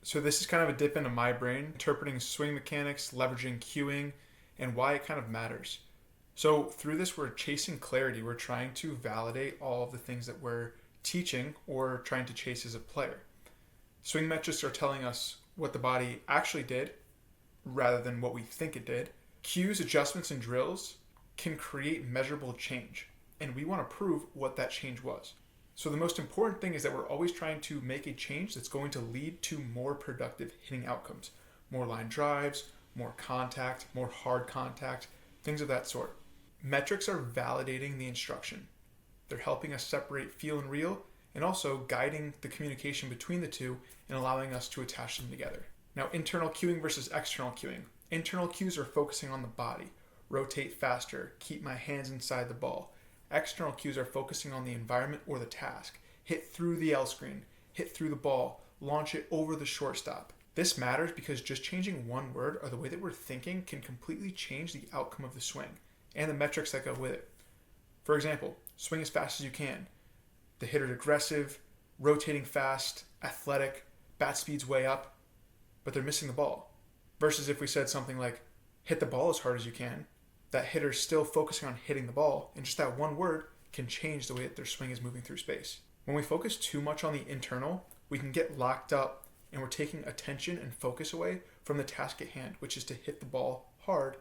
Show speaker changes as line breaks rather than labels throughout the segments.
So this is kind of a dip into my brain, interpreting swing mechanics, leveraging cueing, and why it kind of matters. So through this, we're chasing clarity. We're trying to validate all of the things that we're teaching or trying to chase as a player. Swing metrics are telling us what the body actually did rather than what we think it did. Cues, adjustments, and drills can create measurable change, and we want to prove what that change was. So the most important thing is that we're always trying to make a change that's going to lead to more productive hitting outcomes. More line drives, more contact, more hard contact, things of that sort. Metrics are validating the instruction. They're helping us separate feel and real, and also guiding the communication between the two and allowing us to attach them together. Now, internal cueing versus external cueing. Internal cues are focusing on the body. Rotate faster, keep my hands inside the ball. External cues are focusing on the environment or the task. Hit through the L screen, hit through the ball, launch it over the shortstop. This matters because just changing one word or the way that we're thinking can completely change the outcome of the swing and the metrics that go with it. For example, swing as fast as you can. The hitter's aggressive, rotating fast, athletic, bat speed's way up, but they're missing the ball. Versus if we said something like, hit the ball as hard as you can, that hitter's still focusing on hitting the ball, and just that one word can change the way that their swing is moving through space. When we focus too much on the internal, we can get locked up and we're taking attention and focus away from the task at hand, which is to hit the ball hard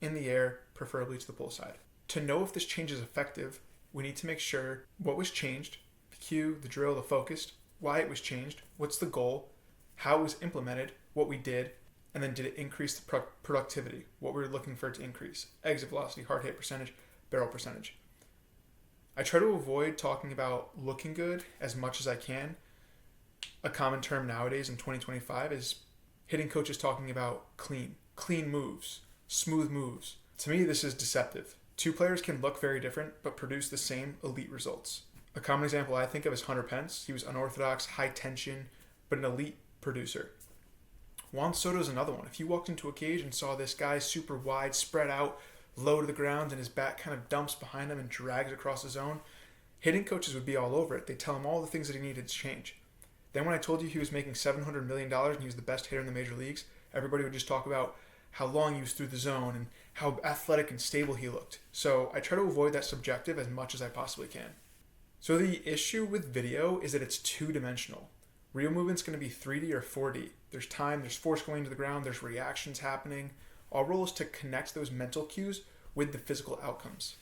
in the air, preferably to the pull side. To know if this change is effective, we need to make sure what was changed, the cue, the drill, the focus, why it was changed, what's the goal, how it was implemented, what we did, and then did it increase the productivity, what we were looking for it to increase, exit velocity, hard hit percentage, barrel percentage. I try to avoid talking about looking good as much as I can. A common term nowadays in 2025 is hitting coaches talking about clean moves, smooth moves. To me, this is deceptive. Two players can look very different but produce the same elite results. A common example I think of is Hunter Pence. He was unorthodox, high tension, but an elite producer. Juan Soto is another one. If you walked into a cage and saw this guy super wide, spread out, low to the ground, and his bat kind of dumps behind him and drags across the zone, hitting coaches would be all over it. They'd tell him all the things that he needed to change. Then when I told you he was making $700 million and he was the best hitter in the major leagues, everybody would just talk about how long he was through the zone and how athletic and stable he looked. So I try to avoid that subjective as much as I possibly can. So the issue with video is that it's two-dimensional. Real movement's going to be 3D or 4D. There's time, there's force going to the ground, there's reactions happening. Our role is to connect those mental cues with the physical outcomes.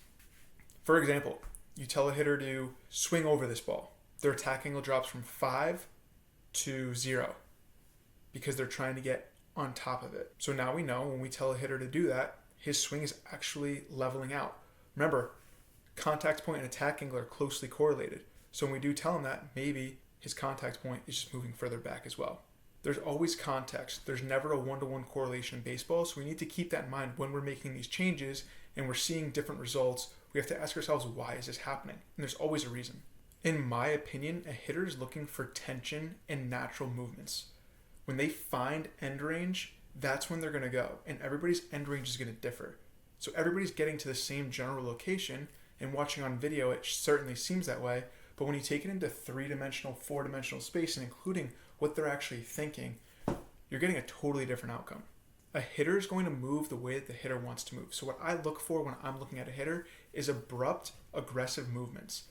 For example, you tell a hitter to swing over this ball. Their attack angle drops from 5 to 0 because they're trying to get on top of it. So now we know when we tell a hitter to do that, his swing is actually leveling out. Remember, contact point and attack angle are closely correlated. So when we do tell him that, maybe his contact point is just moving further back as well. There's always context. There's never a one-to-one correlation in baseball, so we need to keep that in mind when we're making these changes and we're seeing different results. We have to ask ourselves, why is this happening? And there's always a reason. In my opinion, a hitter is looking for tension and natural movements. When they find end range, that's when they're going to go, and everybody's end range is going to differ. So everybody's getting to the same general location, and watching on video, it certainly seems that way. But when you take it into three-dimensional, four-dimensional space, and including what they're actually thinking, you're getting a totally different outcome. A hitter is going to move the way that the hitter wants to move. So what I look for when I'm looking at a hitter is abrupt, aggressive movements.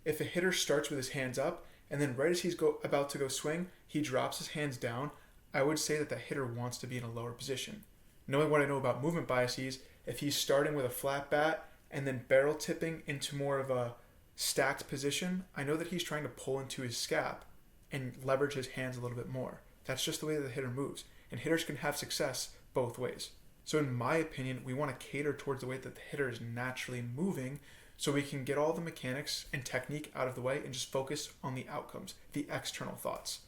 If a hitter starts with his hands up, and then right as he's about to go swing, he drops his hands down, I would say that the hitter wants to be in a lower position. Knowing what I know about movement biases, if he's starting with a flat bat and then barrel tipping into more of a stacked position, I know that he's trying to pull into his scap and leverage his hands a little bit more. That's just the way that the hitter moves. And hitters can have success both ways. So in my opinion, we want to cater towards the way that the hitter is naturally moving so we can get all the mechanics and technique out of the way and just focus on the outcomes, the external thoughts.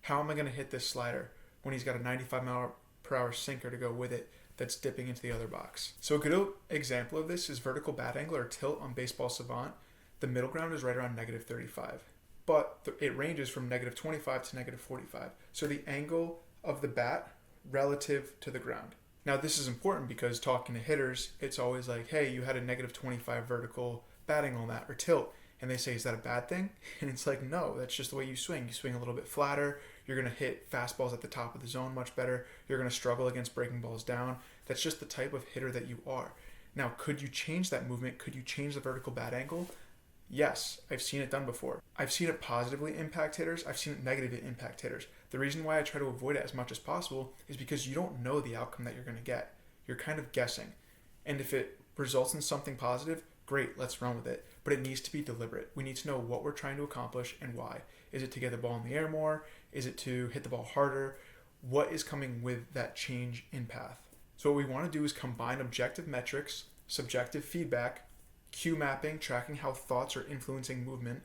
How am I going to hit this slider when he's got a 95-mile-per-hour sinker to go with it that's dipping into the other box? So a good example of this is vertical bat angle or tilt on Baseball Savant. The middle ground is right around negative 35, but it ranges from negative 25 to negative 45. So the angle of the bat relative to the ground. Now this is important because talking to hitters, it's always like, hey, you had a negative 25 vertical bat angle on that or tilt. And they say, is that a bad thing? And it's like, no, that's just the way you swing. You swing a little bit flatter. You're going to hit fastballs at the top of the zone much better. You're going to struggle against breaking balls down. That's just the type of hitter that you are. Now, could you change that movement? Could you change the vertical bat angle? Yes, I've seen it done before. I've seen it positively impact hitters. I've seen it negatively impact hitters. The reason why I try to avoid it as much as possible is because you don't know the outcome that you're going to get. You're kind of guessing. And if it results in something positive, great, let's run with it. But it needs to be deliberate. We need to know what we're trying to accomplish and why. Is it to get the ball in the air more? Is it to hit the ball harder? What is coming with that change in path? So what we want to do is combine objective metrics, subjective feedback, cue mapping, tracking how thoughts are influencing movement,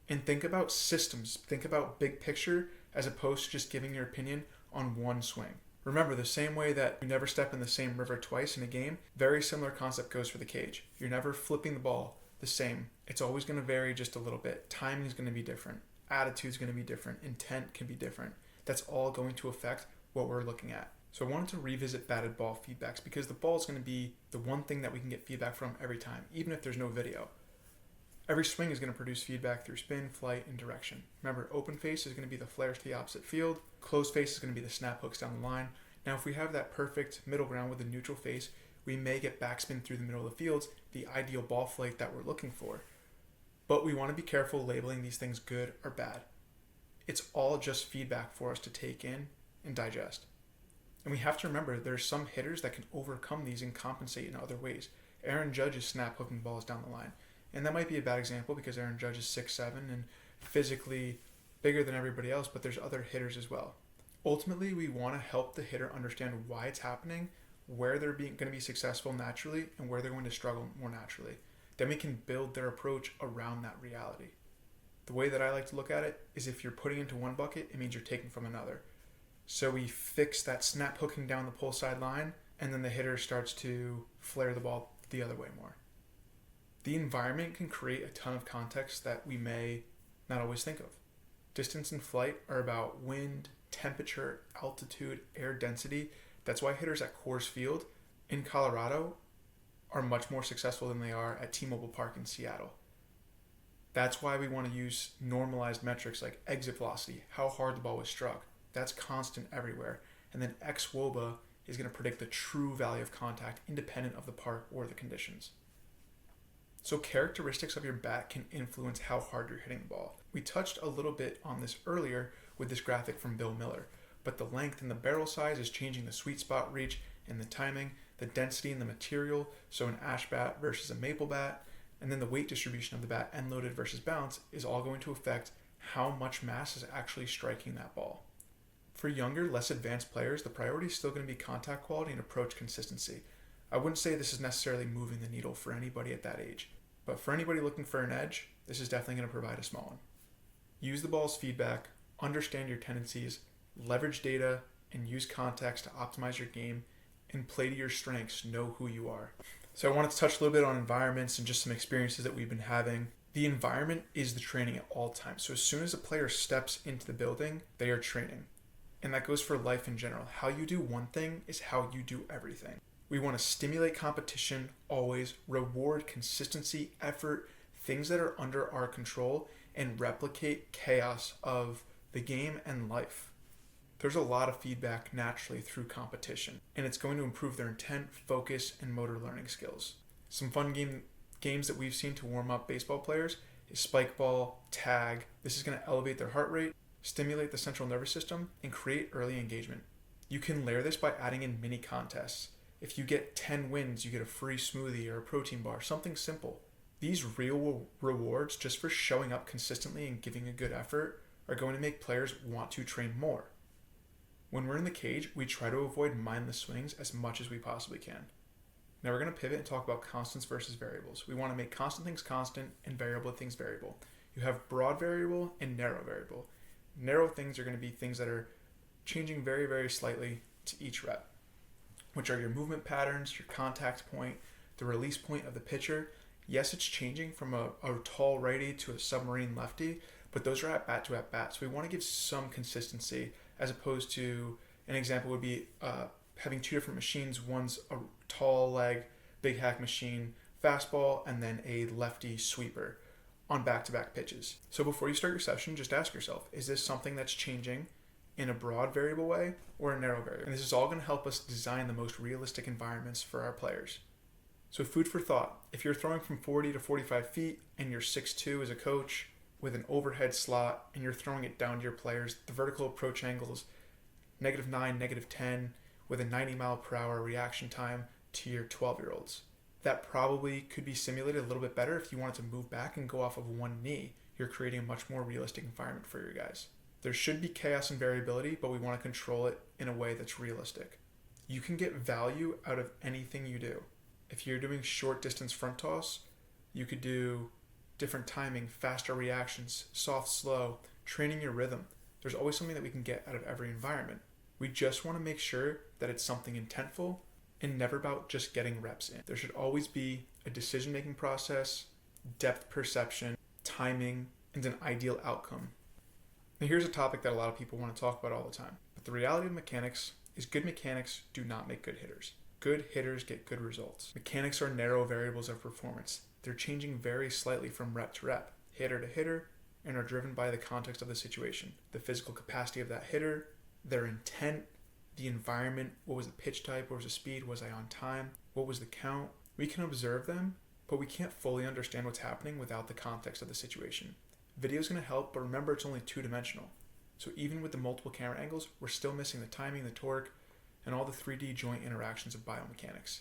and think about systems. Think about big picture as opposed to just giving your opinion on one swing. Remember, the same way that you never step in the same river twice in a game, very similar concept goes for the cage. You're never flipping the ball the same. It's always going to vary just a little bit. Timing is going to be different. Attitude is going to be different. Intent can be different. That's all going to affect what we're looking at. So I wanted to revisit batted ball feedbacks because the ball is going to be the one thing that we can get feedback from every time, even if there's no video. Every swing is going to produce feedback through spin, flight, and direction. Remember, open face is going to be the flares to the opposite field. Closed face is going to be the snap hooks down the line. Now, if we have that perfect middle ground with a neutral face, we may get backspin through the middle of the fields, the ideal ball flight that we're looking for. But we want to be careful labeling these things good or bad. It's all just feedback for us to take in and digest. And we have to remember there's some hitters that can overcome these and compensate in other ways. Aaron Judge is snap hooking balls down the line. And that might be a bad example because Aaron Judge is 6'7" and physically bigger than everybody else, but there's other hitters as well. Ultimately, we want to help the hitter understand why it's happening, where they're going to be successful naturally, and where they're going to struggle more naturally. Then we can build their approach around that reality. The way that I like to look at it is if you're putting into one bucket, it means you're taking from another. So we fix that snap hooking down the pull side line, and then the hitter starts to flare the ball the other way more. The environment can create a ton of context that we may not always think of. Distance and flight are about wind, temperature, altitude, air density. That's why hitters at Coors Field in Colorado are much more successful than they are at T-Mobile Park in Seattle. That's why we want to use normalized metrics like exit velocity, how hard the ball was struck. That's constant everywhere. And then xWOBA is going to predict the true value of contact independent of the park or the conditions. So characteristics of your bat can influence how hard you're hitting the ball. We touched a little bit on this earlier with this graphic from Bill Miller, but the length and the barrel size is changing the sweet spot reach and the timing, the density and the material, so an ash bat versus a maple bat, and then the weight distribution of the bat, end loaded versus bounce, is all going to affect how much mass is actually striking that ball. For younger, less advanced players, the priority is still going to be contact quality and approach consistency. I wouldn't say this is necessarily moving the needle for anybody at that age, but for anybody looking for an edge, this is definitely going to provide a small one. Use the ball's feedback, understand your tendencies, leverage data, and use context to optimize your game, and play to your strengths, know who you are. So I wanted to touch a little bit on environments and just some experiences that we've been having. The environment is the training at all times. So as soon as a player steps into the building, they are training. And that goes for life in general. How you do one thing is how you do everything. We want to stimulate competition, always reward consistency, effort, things that are under our control, and replicate chaos of the game and life. There's a lot of feedback naturally through competition, and it's going to improve their intent, focus, and motor learning skills. Some fun games that we've seen to warm up baseball players is spike ball, tag. This is going to elevate their heart rate, stimulate the central nervous system, and create early engagement. You can layer this by adding in mini contests. If you get 10 wins, you get a free smoothie or a protein bar, something simple. These real rewards just for showing up consistently and giving a good effort are going to make players want to train more. When we're in the cage, we try to avoid mindless swings as much as we possibly can. Now we're going to pivot and talk about constants versus variables. We want to make constant things constant and variable things variable. You have broad variable and narrow variable. Narrow things are going to be things that are changing very, very slightly to each rep, which are your movement patterns, your contact point, the release point of the pitcher. Yes, it's changing from a tall righty to a submarine lefty, but those are at bat to at bat. So we want to give some consistency as opposed to, an example would be having two different machines. One's a tall leg, big hack machine, fastball, and then a lefty sweeper on back-to-back pitches. So before you start your session, just ask yourself, is this something that's changing in a broad variable way or a narrow variable. And this is all going to help us design the most realistic environments for our players. So food for thought. If you're throwing from 40 to 45 feet and you're 6'2" as a coach with an overhead slot and you're throwing it down to your players, the vertical approach angles, -9, -10 with a 90 mile per hour reaction time to your 12-year-olds. That probably could be simulated a little bit better if you wanted to move back and go off of one knee. You're creating a much more realistic environment for your guys. There should be chaos and variability, but we want to control it in a way that's realistic. You can get value out of anything you do. If you're doing short distance front toss, you could do different timing, faster reactions, soft, slow, training your rhythm. There's always something that we can get out of every environment. We just want to make sure that it's something intentful and never about just getting reps in. There should always be a decision-making process, depth perception, timing, and an ideal outcome. Now here's a topic that a lot of people want to talk about all the time. But the reality of mechanics is good mechanics do not make good hitters. Good hitters get good results. Mechanics are narrow variables of performance. They're changing very slightly from rep to rep, hitter to hitter, and are driven by the context of the situation, the physical capacity of that hitter, their intent, the environment, what was the pitch type, what was the speed, was I on time, what was the count. We can observe them, but we can't fully understand what's happening without the context of the situation. Video is going to help, but remember it's only two-dimensional. So even with the multiple camera angles, we're still missing the timing, the torque, and all the 3D joint interactions of biomechanics.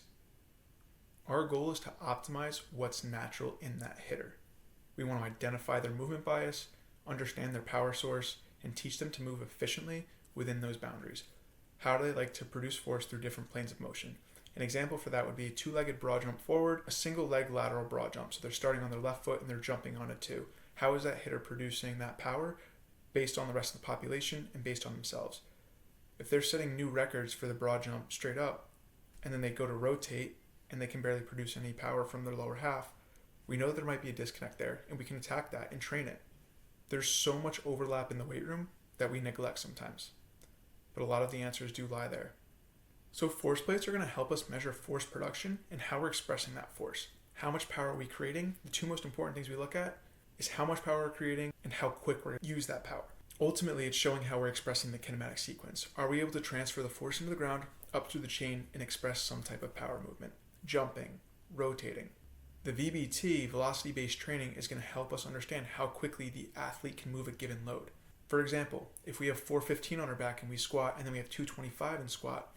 Our goal is to optimize what's natural in that hitter. We want to identify their movement bias, understand their power source, and teach them to move efficiently within those boundaries. How do they like to produce force through different planes of motion? An example for that would be a two-legged broad jump forward, a single leg lateral broad jump. So they're starting on their left foot and they're jumping on it too. How is that hitter producing that power based on the rest of the population and based on themselves? If they're setting new records for the broad jump straight up and then they go to rotate and they can barely produce any power from their lower half, we know there might be a disconnect there and we can attack that and train it. There's so much overlap in the weight room that we neglect sometimes, but a lot of the answers do lie there. So force plates are going to help us measure force production and how we're expressing that force. How much power are we creating? The two most important things we look at is how much power we're creating and how quick we're going to use that power. Ultimately, it's showing how we're expressing the kinematic sequence. Are we able to transfer the force into the ground, up through the chain, and express some type of power movement? Jumping, rotating. The VBT, velocity-based training, is going to help us understand how quickly the athlete can move a given load. For example, if we have 415 on our back and we squat, and then we have 225 in squat,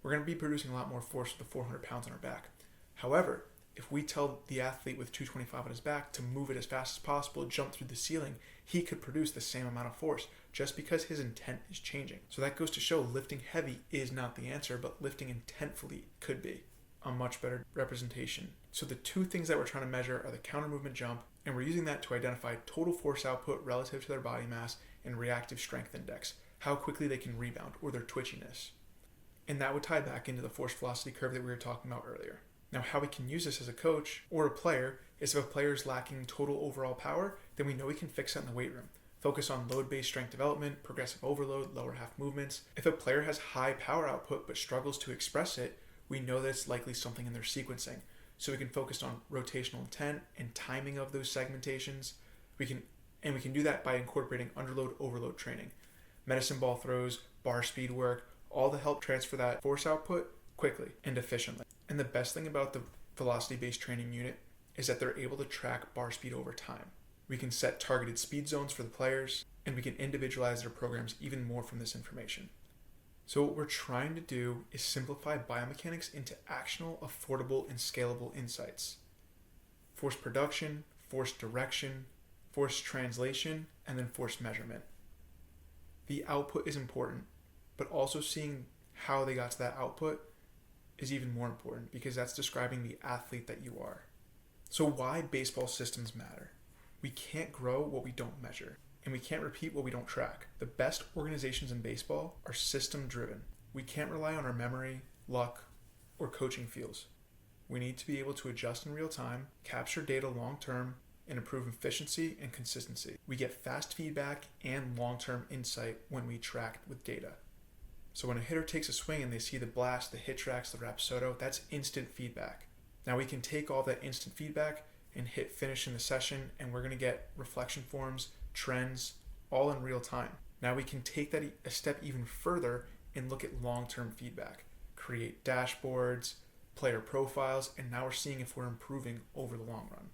we're going to be producing a lot more force with the 400 pounds on our back. However, if we tell the athlete with 225 on his back to move it as fast as possible, jump through the ceiling, he could produce the same amount of force just because his intent is changing. So that goes to show lifting heavy is not the answer, but lifting intentfully could be a much better representation. So the two things that we're trying to measure are the counter movement jump, and we're using that to identify total force output relative to their body mass and reactive strength index, how quickly they can rebound or their twitchiness. And that would tie back into the force velocity curve that we were talking about earlier. Now, how we can use this as a coach or a player is if a player is lacking total overall power, then we know we can fix that in the weight room. Focus on load-based strength development, progressive overload, lower half movements. If a player has high power output but struggles to express it, we know that it's likely something in their sequencing. So we can focus on rotational intent and timing of those segmentations. We can do that by incorporating underload, overload training, medicine ball throws, bar speed work, all to help transfer that force output quickly and efficiently. And the best thing about the velocity-based training unit is that they're able to track bar speed over time. We can set targeted speed zones for the players, and we can individualize their programs even more from this information. So what we're trying to do is simplify biomechanics into actionable, affordable, and scalable insights. Force production, force direction, force translation, and then force measurement. The output is important, but also seeing how they got to that output is even more important because that's describing the athlete that you are. So why baseball systems matter? We can't grow what we don't measure, and we can't repeat what we don't track. The best organizations in baseball are system driven. We can't rely on our memory, luck, or coaching feels. We need to be able to adjust in real time, capture data long term, and improve efficiency and consistency. We get fast feedback and long-term insight when we track with data. So when a hitter takes a swing and they see the blast, the hit tracks, the rapsodo, that's instant feedback. Now we can take all that instant feedback and hit finish in the session, and we're going to get reflection forms, trends, all in real time. Now we can take that a step even further and look at long-term feedback, create dashboards, player profiles, and now we're seeing if we're improving over the long run.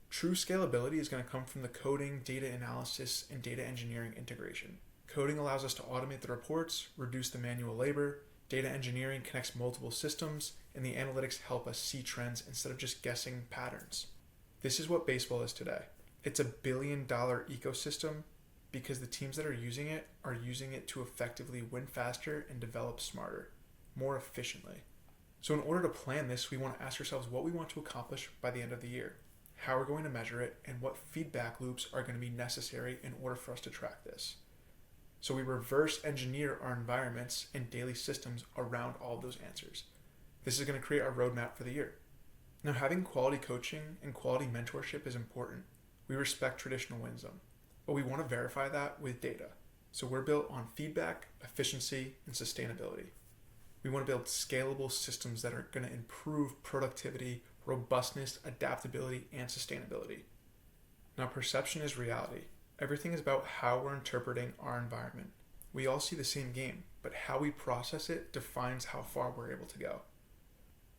True scalability is going to come from the coding, data analysis, and data engineering integration. Coding allows us to automate the reports, reduce the manual labor, data engineering connects multiple systems, and the analytics help us see trends instead of just guessing patterns. This is what baseball is today. It's a billion-dollar ecosystem because the teams that are using it to effectively win faster and develop smarter, more efficiently. So in order to plan this, we want to ask ourselves what we want to accomplish by the end of the year, how we're going to measure it, and what feedback loops are going to be necessary in order for us to track this. So we reverse engineer our environments and daily systems around all of those answers. This is going to create our roadmap for the year. Now, having quality coaching and quality mentorship is important. We respect traditional wisdom, but we want to verify that with data. So we're built on feedback, efficiency, and sustainability. We want to build scalable systems that are going to improve productivity, robustness, adaptability, and sustainability. Now, perception is reality. Everything is about how we're interpreting our environment. We all see the same game, but how we process it defines how far we're able to go.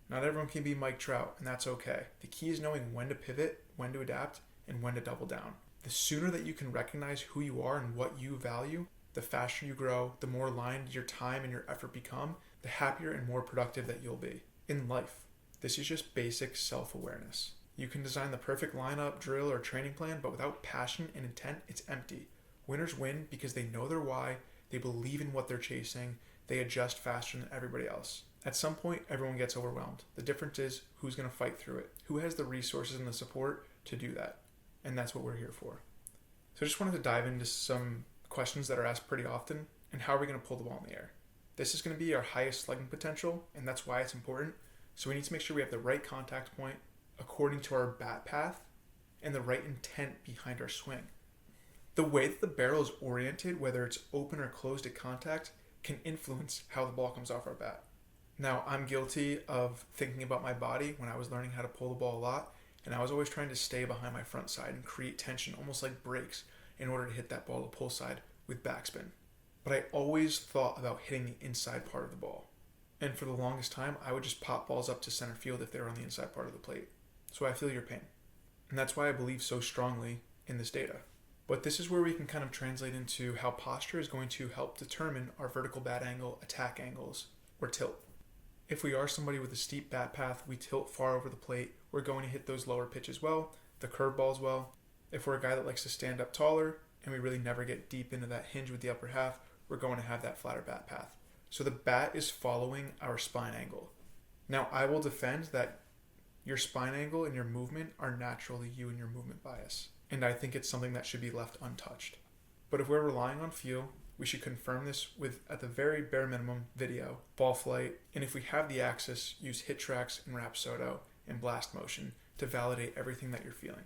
Not everyone can be Mike Trout, and that's okay. The key is knowing when to pivot, when to adapt, and when to double down. The sooner that you can recognize who you are and what you value, the faster you grow, the more aligned your time and your effort become, the happier and more productive that you'll be. In life, this is just basic self-awareness. You can design the perfect lineup, drill, or training plan, but without passion and intent, it's empty. Winners win because they know their why, they believe in what they're chasing, they adjust faster than everybody else. At some point, everyone gets overwhelmed. The difference is who's going to fight through it, who has the resources and the support to do that. And that's what we're here for. So I just wanted to dive into some questions that are asked pretty often, and how are we going to pull the ball in the air? This is going to be our highest slugging potential, and that's why it's important. So we need to make sure we have the right contact point according to our bat path and the right intent behind our swing. The way that the barrel is oriented, whether it's open or closed at contact, can influence how the ball comes off our bat. Now, I'm guilty of thinking about my body when I was learning how to pull the ball a lot, and I was always trying to stay behind my front side and create tension, almost like brakes, in order to hit that ball to pull side with backspin. But I always thought about hitting the inside part of the ball. And for the longest time, I would just pop balls up to center field if they were on the inside part of the plate. So I feel your pain. And that's why I believe so strongly in this data. But this is where we can kind of translate into how posture is going to help determine our vertical bat angle, attack angles, or tilt. If we are somebody with a steep bat path, we tilt far over the plate, we're going to hit those lower pitches well, the curveballs well. If we're a guy that likes to stand up taller, and we really never get deep into that hinge with the upper half, we're going to have that flatter bat path. So the bat is following our spine angle. Now, I will defend that your spine angle and your movement are naturally you and your movement bias. And I think it's something that should be left untouched. But if we're relying on feel, we should confirm this with, at the very bare minimum, video, ball flight, and if we have the access, use hit tracks and Rapsodo and blast motion to validate everything that you're feeling.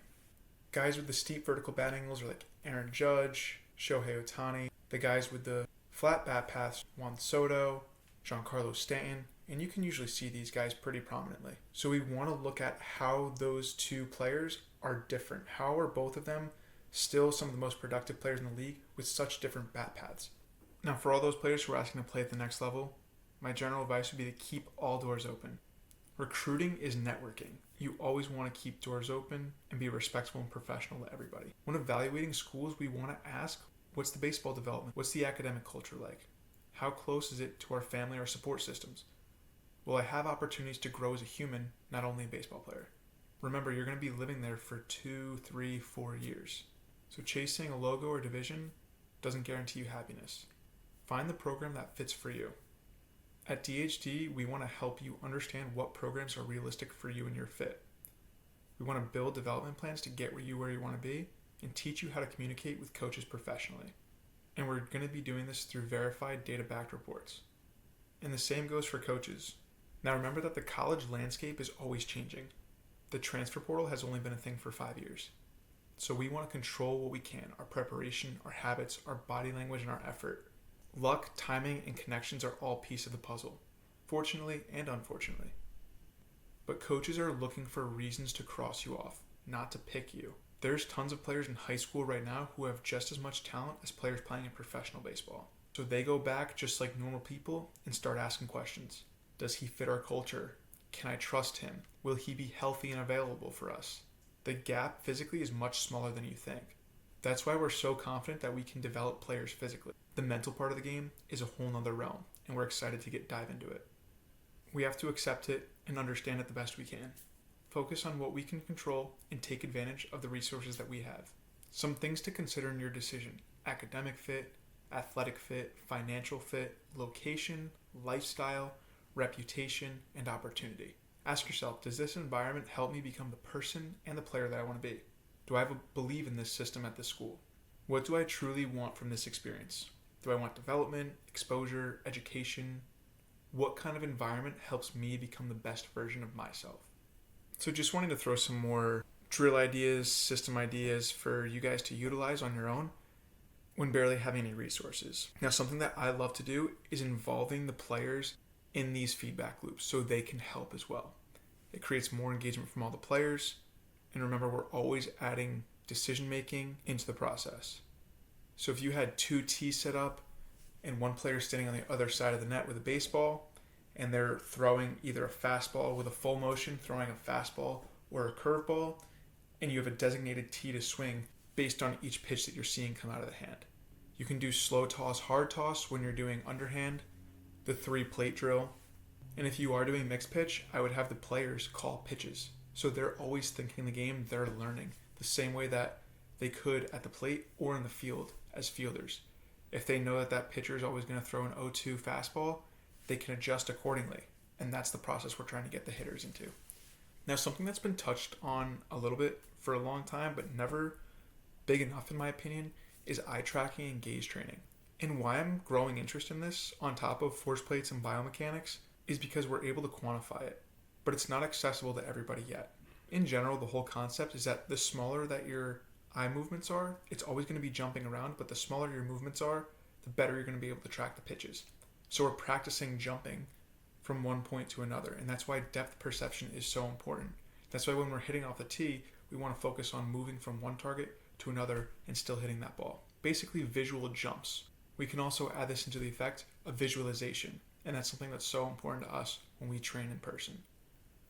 Guys with the steep vertical bat angles are like Aaron Judge, Shohei Ohtani. The guys with the flat bat paths, Juan Soto, Giancarlo Stanton, and you can usually see these guys pretty prominently. So we want to look at how those two players are different. How are both of them still some of the most productive players in the league with such different bat paths? Now, for all those players who are asking to play at the next level, my general advice would be to keep all doors open. Recruiting is networking. You always want to keep doors open and be respectful and professional to everybody. When evaluating schools, we want to ask, what's the baseball development? What's the academic culture like? How close is it to our family or support systems? Will I have opportunities to grow as a human, not only a baseball player? Remember, you're going to be living there for 2, 3, 4 years. So chasing a logo or division doesn't guarantee you happiness. Find the program that fits for you. At DHD, we want to help you understand what programs are realistic for you and your fit. We want to build development plans to get where you want to be and teach you how to communicate with coaches professionally. And we're going to be doing this through verified data-backed reports. And the same goes for coaches. Now remember that the college landscape is always changing. The transfer portal has only been a thing for 5 years. So we want to control what we can, our preparation, our habits, our body language, and our effort. Luck, timing, and connections are all piece of the puzzle, fortunately and unfortunately. But coaches are looking for reasons to cross you off, not to pick you. There's tons of players in high school right now who have just as much talent as players playing in professional baseball. So they go back just like normal people and start asking questions. Does he fit our culture? Can I trust him? Will he be healthy and available for us? The gap physically is much smaller than you think. That's why we're so confident that we can develop players physically. The mental part of the game is a whole nother realm, and we're excited to dive into it. We have to accept it and understand it the best we can. Focus on what we can control and take advantage of the resources that we have. Some things to consider in your decision: academic fit, athletic fit, financial fit, location, lifestyle, reputation, and opportunity. Ask yourself, does this environment help me become the person and the player that I want to be? Do I believe in this system at this school? What do I truly want from this experience? Do I want development, exposure, education? What kind of environment helps me become the best version of myself? So just wanting to throw some more drill ideas, system ideas for you guys to utilize on your own when barely having any resources. Now, something that I love to do is involving the players in these feedback loops so they can help as well. It creates more engagement from all the players. And remember, we're always adding decision making into the process. So if you had two tees set up and one player standing on the other side of the net with a baseball, and they're throwing either a fastball with a full motion, throwing a fastball or a curveball, and you have a designated tee to swing based on each pitch that you're seeing come out of the hand. You can do slow toss, hard toss when you're doing underhand, the 3-plate drill. And if you are doing mixed pitch, I would have the players call pitches. So they're always thinking the game, they're learning the same way that they could at the plate or in the field as fielders. If they know that that pitcher is always going to throw an 0-2 fastball, they can adjust accordingly. And that's the process we're trying to get the hitters into. Now, something that's been touched on a little bit for a long time, but never big enough in my opinion, is eye tracking and gaze training. And why I'm growing interest in this on top of force plates and biomechanics is because we're able to quantify it, but it's not accessible to everybody yet. In general, the whole concept is that the smaller that your eye movements are, it's always going to be jumping around, but the smaller your movements are, the better you're going to be able to track the pitches. So we're practicing jumping from one point to another, and that's why depth perception is so important. That's why when we're hitting off the tee, we want to focus on moving from one target to another and still hitting that ball. Basically visual jumps. We can also add this into the effect of visualization, and that's something that's so important to us when we train in person.